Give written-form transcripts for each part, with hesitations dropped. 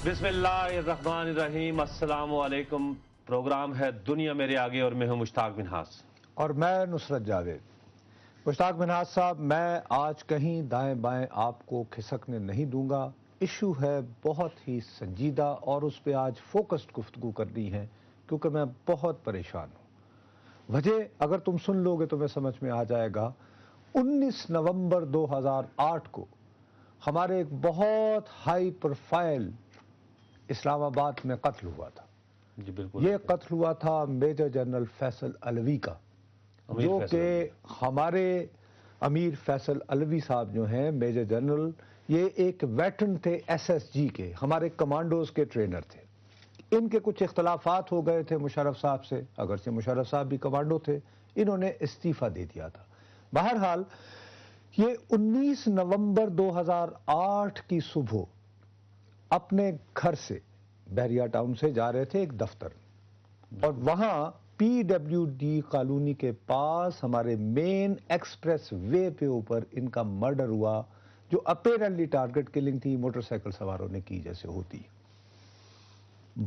بسم اللہ الرحمن الرحیم، السلام علیکم۔ پروگرام ہے دنیا میرے آگے اور میں ہوں مشتاق منہاس اور میں نصرت جاوید۔ مشتاق منہاس صاحب، میں آج کہیں دائیں بائیں آپ کو کھسکنے نہیں دوں گا۔ ایشو ہے بہت ہی سنجیدہ اور اس پہ آج فوکسڈ گفتگو کرنی ہے کیونکہ میں بہت پریشان ہوں۔ وجہ اگر تم سن لو گے تو میں سمجھ میں آ جائے گا۔ 19 نومبر 2008 کو ہمارے ایک بہت ہائی پروفائل اسلام آباد میں قتل ہوا تھا۔ جی بالکل، یہ قتل ہوا تھا میجر جنرل فیصل علوی کا، جو کہ ہمارے امیر فیصل علوی صاحب جو ہیں میجر جنرل، یہ ایک ویٹرن تھے ایس ایس جی کے، ہمارے کمانڈوز کے ٹرینر تھے۔ ان کے کچھ اختلافات ہو گئے تھے مشرف صاحب سے، اگرچہ مشرف صاحب بھی کمانڈو تھے، انہوں نے استعفیٰ دے دیا تھا۔ بہرحال یہ 19 نومبر 2008 کی صبح اپنے گھر سے بحریہ ٹاؤن سے جا رہے تھے ایک دفتر، اور وہاں پی ڈبلیو ڈی کالونی کے پاس ہمارے مین ایکسپریس وے پہ اوپر ان کا مرڈر ہوا، جو اپیرنٹلی ٹارگٹ کلنگ تھی، موٹر سائیکل سواروں نے کی جیسے ہوتی۔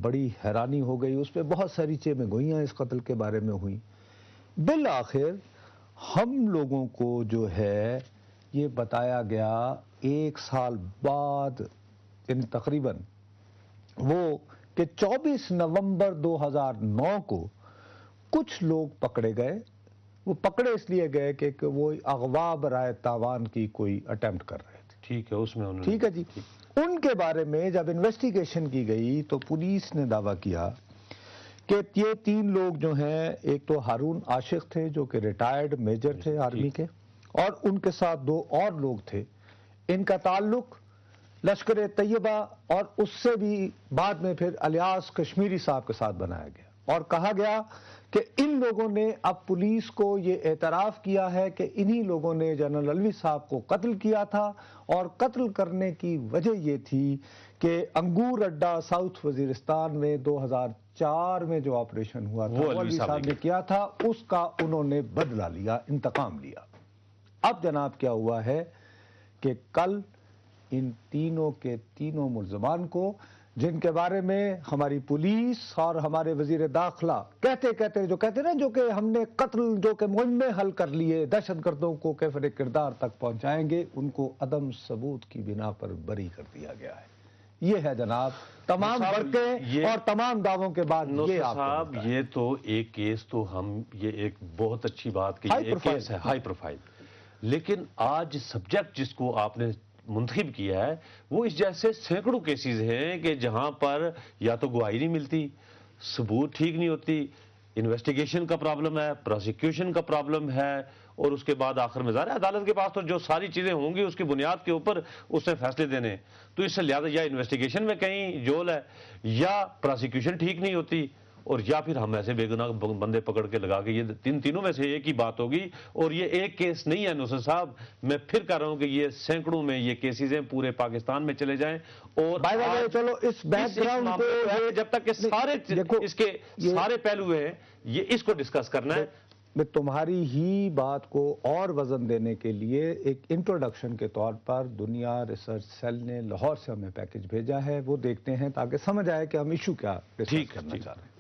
بڑی حیرانی ہو گئی، اس پہ بہت ساری چیمیں گوئیاں اس قتل کے بارے میں ہوئی۔ بالآخر ہم لوگوں کو جو ہے یہ بتایا گیا 1 سال بعد، یعنی تقریباً وہ کہ 24 نومبر 2009 کو کچھ لوگ پکڑے گئے۔ وہ پکڑے اس لیے گئے کہ وہ اغوا برائے تاوان کی کوئی اٹیمپٹ کر رہے تھے۔ ٹھیک ہے، اس میں انہوں نے ٹھیک ہے جی۔ ان کے بارے میں جب انویسٹیگیشن کی گئی تو پولیس نے دعویٰ کیا کہ یہ 3 لوگ جو ہیں، ایک تو ہارون عاشق تھے جو کہ ریٹائرڈ میجر تھے آرمی کے، اور ان کے ساتھ 2 اور لوگ تھے۔ ان کا تعلق لشکر طیبہ اور اس سے بھی بعد میں پھر الیاس کشمیری صاحب کے ساتھ بنایا گیا، اور کہا گیا کہ ان لوگوں نے اب پولیس کو یہ اعتراف کیا ہے کہ انہی لوگوں نے جنرل علوی صاحب کو قتل کیا تھا، اور قتل کرنے کی وجہ یہ تھی کہ انگور اڈا ساؤتھ وزیرستان میں 2004 میں جو آپریشن ہوا تھا وہ علوی صاحب نے کیا تھا، اس کا انہوں نے بدلہ لیا، انتقام لیا۔ اب جناب کیا ہوا ہے کہ کل ان تینوں کے تینوں ملزمان کو، جن کے بارے میں ہماری پولیس اور ہمارے وزیر داخلہ کہتے نا جو کہ ہم نے قتل جو کہ مہمے حل کر لیے، دہشت گردوں کو کیفر کردار تک پہنچائیں گے، ان کو عدم ثبوت کی بنا پر بری کر دیا گیا ہے۔ یہ ہے جناب تمام ورقے اور تمام دعووں کے بعد یہ صاحب، یہ تو ایک کیس تو ہم، یہ ایک بہت اچھی بات کہ یہ کیس ہے ہائی پروفائل، لیکن آج سبجیکٹ جس کو آپ نے منتخب کیا ہے وہ اس جیسے سینکڑوں کیسز ہیں کہ جہاں پر یا تو گواہی نہیں ملتی، ثبوت ٹھیک نہیں ہوتی، انویسٹیگیشن کا پرابلم ہے، پروسیکیوشن کا پرابلم ہے، اور اس کے بعد آخر میں ظاہر ہے عدالت کے پاس تو جو ساری چیزیں ہوں گی اس کی بنیاد کے اوپر اس نے فیصلے دینے، تو اس سے لہٰذا یا انویسٹیگیشن میں کہیں جول ہے، یا پروسیکیوشن ٹھیک نہیں ہوتی، اور یا پھر ہم ایسے بے گناہ بندے پکڑ کے لگا کے، یہ تینوں میں سے ایک ہی بات ہوگی۔ اور یہ ایک کیس نہیں ہے نصرت صاحب، میں پھر کہہ رہا ہوں کہ یہ سینکڑوں میں یہ کیسز ہیں، پورے پاکستان میں چلے جائیں۔ اور چلو اس بیک گراؤنڈ کو جب تک کہ سارے اس کے سارے پہلو ہیں، یہ اس کو ڈسکس کرنا ہے۔ میں تمہاری ہی بات کو اور وزن دینے کے لیے ایک انٹروڈکشن کے طور پر دنیا ریسرچ سیل نے لاہور سے ہمیں پیکج بھیجا ہے، وہ دیکھتے ہیں تاکہ سمجھ آئے کہ ہم ایشو کیا ڈسکس کرنا چاہ رہے ہیں۔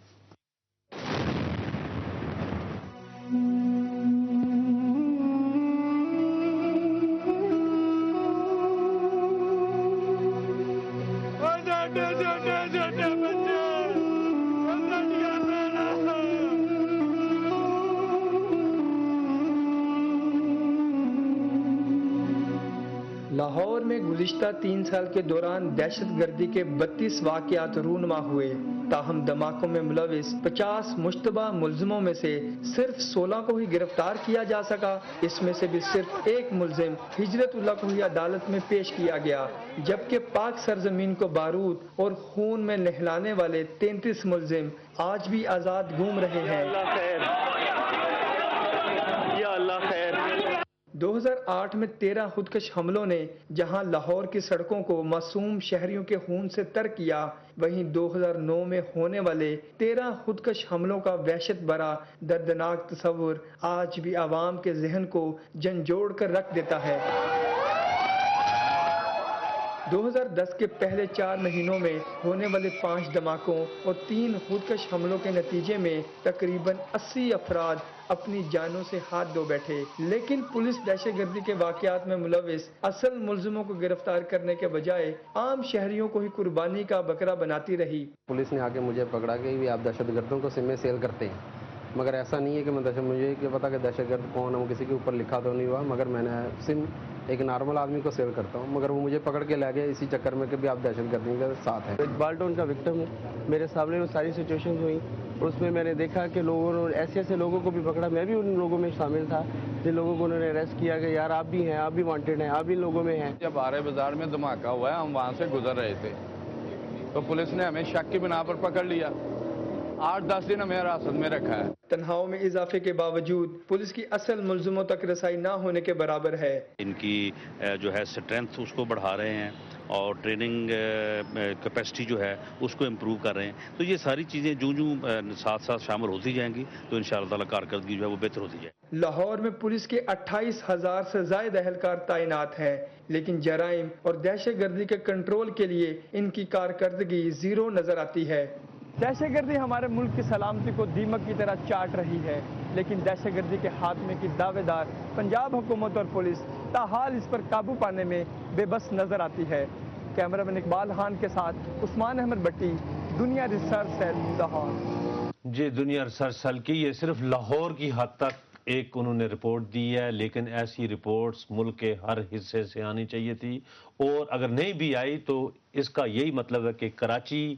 لاہور میں گزشتہ 3 سال کے دوران دہشت گردی کے 32 واقعات رونما ہوئے، تاہم دھماکوں میں ملوث 50 مشتبہ ملزموں میں سے صرف 16 کو ہی گرفتار کیا جا سکا۔ اس میں سے بھی صرف ایک ملزم ہجرت اللہ کو ہی عدالت میں پیش کیا گیا، جبکہ پاک سرزمین کو بارود اور خون میں نہلانے والے 33 ملزم آج بھی آزاد گھوم رہے ہیں۔ 2008 میں 13 خودکش حملوں نے جہاں لاہور کی سڑکوں کو معصوم شہریوں کے خون سے تر کیا، وہیں 2009 میں ہونے والے 13 خودکش حملوں کا وحشت بھرا دردناک تصور آج بھی عوام کے ذہن کو جھنجھوڑ کر رکھ دیتا ہے۔ 2010 کے پہلے 4 مہینوں میں ہونے والے 5 دھماکوں اور 3 خودکش حملوں کے نتیجے میں تقریباً 80 افراد اپنی جانوں سے ہاتھ دھو بیٹھے، لیکن پولیس دہشت گردی کے واقعات میں ملوث اصل ملزموں کو گرفتار کرنے کے بجائے عام شہریوں کو ہی قربانی کا بکرا بناتی رہی۔ پولیس نے آ کے مجھے پکڑا کہ بھی آپ دہشت گردوں کو سم میں سیل کرتے ہیں، مگر ایسا نہیں ہے کہ مجھے کیا پتا کہ دہشت گرد کون ہے، وہ کسی کے اوپر لکھا تو نہیں ہوا، مگر میں نے سم ایک نارمل آدمی کو سیل کرتا ہوں، مگر وہ مجھے پکڑ کے لے گئے اسی چکر میں کہ بھی آپ دہشت گردی کے ساتھ ہیں۔ اقبال ٹون کا وکٹم ہوں، میرے سامنے وہ ساری سچویشنز ہوئی اور اس میں نے دیکھا کہ لوگوں نے ایسے لوگوں کو بھی پکڑا، میں بھی ان لوگوں میں شامل تھا جن لوگوں کو انہوں نے اریسٹ کیا کہ یار آپ بھی ہیں، آپ بھی وانٹیڈ ہیں، آپ بھی لوگوں میں ہیں۔ جب آرے بازار میں دھماکہ ہوا ہے، ہم وہاں سے گزر رہے تھے تو پولیس نے ہمیں شک کی بنا پر پکڑ لیا، 8-10 دن ہمیں حراست میں رکھا ہے۔ تنہاؤں میں اضافے کے باوجود پولیس کی اصل ملزموں تک رسائی نہ ہونے کے برابر ہے۔ ان کی جو ہے اسٹرینتھ اس کو بڑھا رہے ہیں اور ٹریننگ کیپیسٹی جو ہے اس کو امپروو کر رہے ہیں، تو یہ ساری چیزیں جو ساتھ ساتھ شامل ہوتی جائیں گی تو انشاءاللہ تعالی کارکردگی جو ہے وہ بہتر ہوتی جائے گی۔ لاہور میں پولیس کے 28,000 سے زائد اہلکار تعینات ہیں، لیکن جرائم اور دہشت گردی کے کنٹرول کے لیے ان کی کارکردگی زیرو نظر آتی ہے۔ دہشت گردی ہمارے ملک کی سلامتی کو دیمک کی طرح چاٹ رہی ہے، لیکن دہشت گردی کے خاتمے کی دعوے دار پنجاب حکومت اور پولیس تاحال اس پر قابو پانے میں بے بس نظر آتی ہے۔ کیمرہ مین اقبال خان کے ساتھ عثمان احمد بٹی، دنیا ریسرچ سیل، لاہور۔ جی، دنیا ریسرچ سیل کی یہ صرف لاہور کی حد تک ایک انہوں نے رپورٹ دی ہے، لیکن ایسی رپورٹس ملک کے ہر حصے سے آنی چاہیے تھی، اور اگر نہیں بھی آئی تو اس کا یہی مطلب ہے کہ کراچی،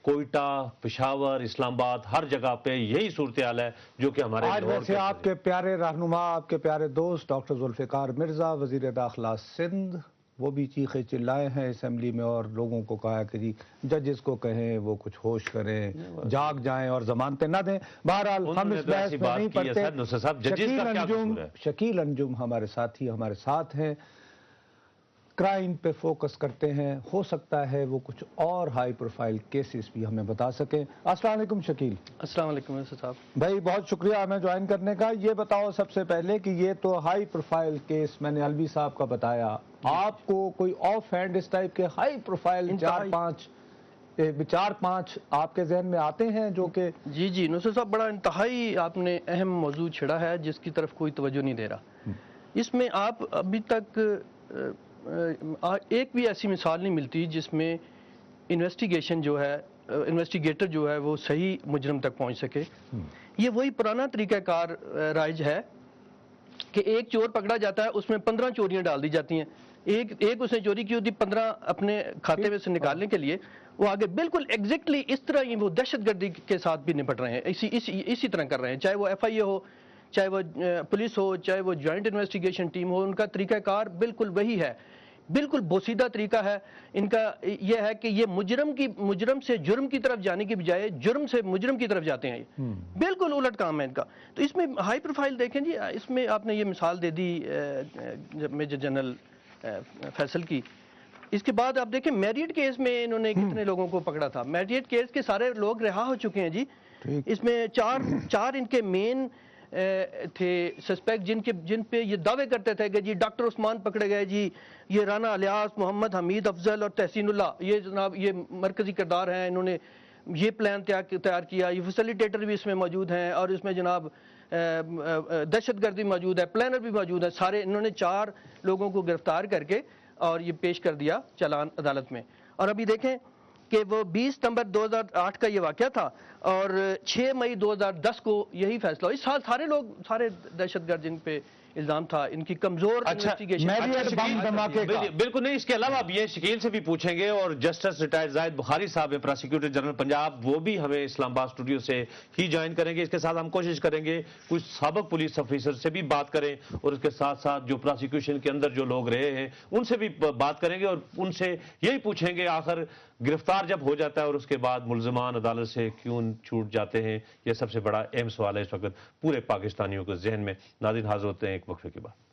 کوئٹہ، پشاور، اسلام آباد ہر جگہ پہ یہی صورتحال ہے جو کہ ہمارے آج ویسے آپ کے پیارے رہنما، آپ کے پیارے دوست ڈاکٹر ذوالفقار مرزا، وزیر داخلہ سندھ، وہ بھی چیخے چلائے ہیں اسمبلی میں اور لوگوں کو کہا کہ جی ججز کو کہیں وہ کچھ ہوش کریں، جاگ جائیں اور ضمانتیں نہ دیں۔ بہرحال ہم اس بحث میں نہیں پڑتے۔ شکیل انجم ہمارے ساتھی ہمارے ساتھ ہیں، کرائم پہ فوکس کرتے ہیں، ہو سکتا ہے وہ کچھ اور ہائی پروفائل کیسز بھی ہمیں بتا سکیں۔ السلام علیکم شکیل۔ السلام علیکم ویسے صاحب۔ بھائی بہت شکریہ ہمیں جوائن کرنے کا۔ یہ بتاؤ سب سے پہلے کہ یہ تو ہائی پروفائل کیس میں نے الوی صاحب کا بتایا، آپ کو کوئی آف ہینڈ اس ٹائپ کے ہائی پروفائل 4-5 آپ کے ذہن میں آتے ہیں جو کہ؟ جی نصر صاحب، بڑا انتہائی آپ نے اہم موضوع چھڑا ہے جس کی طرف کوئی توجہ نہیں دے رہا۔ اس میں آپ ابھی تک ایک بھی ایسی مثال نہیں ملتی جس میں انویسٹیگیشن جو ہے، انویسٹیگیٹر جو ہے وہ صحیح مجرم تک پہنچ سکے۔ یہ وہی پرانا طریقہ کار رائج ہے کہ ایک چور پکڑا جاتا ہے، اس میں 15 چوریاں ڈال دی جاتی ہیں، ایک اس نے چوری کی ہوتی 15 اپنے کھاتے میں سے نکالنے کے لیے وہ آگے بالکل ایگزیکٹلی اس طرح ہی وہ دہشت گردی کے ساتھ بھی نپٹ رہے ہیں، اسی طرح کر رہے ہیں، چاہے وہ ایف آئی اے ہو، چاہے وہ پولیس ہو، چاہے وہ جوائنٹ انویسٹیگیشن ٹیم ہو، ان کا طریقہ کار بالکل وہی ہے، بالکل بوسیدہ طریقہ ہے ان کا۔ یہ ہے کہ یہ مجرم سے جرم کی طرف جانے کی بجائے جرم سے مجرم کی طرف جاتے ہیں، بالکل الٹ کام ہے ان کا۔ تو اس میں ہائی پروفائل دیکھیں جی، اس میں آپ نے یہ مثال دے دی میجر جنرل فیصل کی، اس کے بعد آپ دیکھیں میریٹ کیس میں انہوں نے کتنے لوگوں کو پکڑا تھا، میریٹ کیس کے سارے لوگ رہا ہو چکے ہیں جی۔ اس میں چار ان کے مین تھے سسپیکٹ جن پہ یہ دعوے کرتے تھے کہ جی ڈاکٹر عثمان پکڑے گئے جی، یہ رانا الیاس، محمد حمید افضل اور تحسین اللہ، یہ جناب یہ مرکزی کردار ہیں، انہوں نے یہ پلان تیار کیا، یہ فیسیلیٹیٹر بھی اس میں موجود ہیں، اور اس میں جناب دہشت گردی موجود ہے، پلانر بھی موجود ہے، سارے انہوں نے 4 لوگوں کو گرفتار کر کے اور یہ پیش کر دیا چالان عدالت میں۔ اور ابھی دیکھیں کہ وہ 20 ستمبر 2008 کا یہ واقعہ تھا اور 6 مئی 2010 کو یہی فیصلہ ہوا۔ اس سال سارے دہشت گرد جن پہ الزام تھا ان کی کمزور انویسٹیگیشن۔ بالکل نہیں، اس کے علاوہ اب یہ شکیل سے بھی پوچھیں گے، اور جسٹس ریٹائرڈ زاہد بخاری صاحب پراسیکیوٹر جنرل پنجاب، وہ بھی ہمیں اسلام آباد اسٹوڈیو سے ہی جوائن کریں گے۔ اس کے ساتھ ہم کوشش کریں گے کچھ سابق پولیس افیسر سے بھی بات کریں، اور اس کے ساتھ ساتھ جو پراسیکیوشن کے اندر جو لوگ رہے ہیں ان سے بھی بات کریں گے، اور ان سے یہی پوچھیں گے آخر گرفتار جب ہو جاتا ہے اور اس کے بعد ملزمان عدالت سے کیوں چھوٹ جاتے ہیں۔ یہ سب سے بڑا اہم سوال ہے اس وقت پورے پاکستانیوں کے ذہن میں۔ ناظرین حاضر ہوتے ہیں ایک وقفے کے بعد۔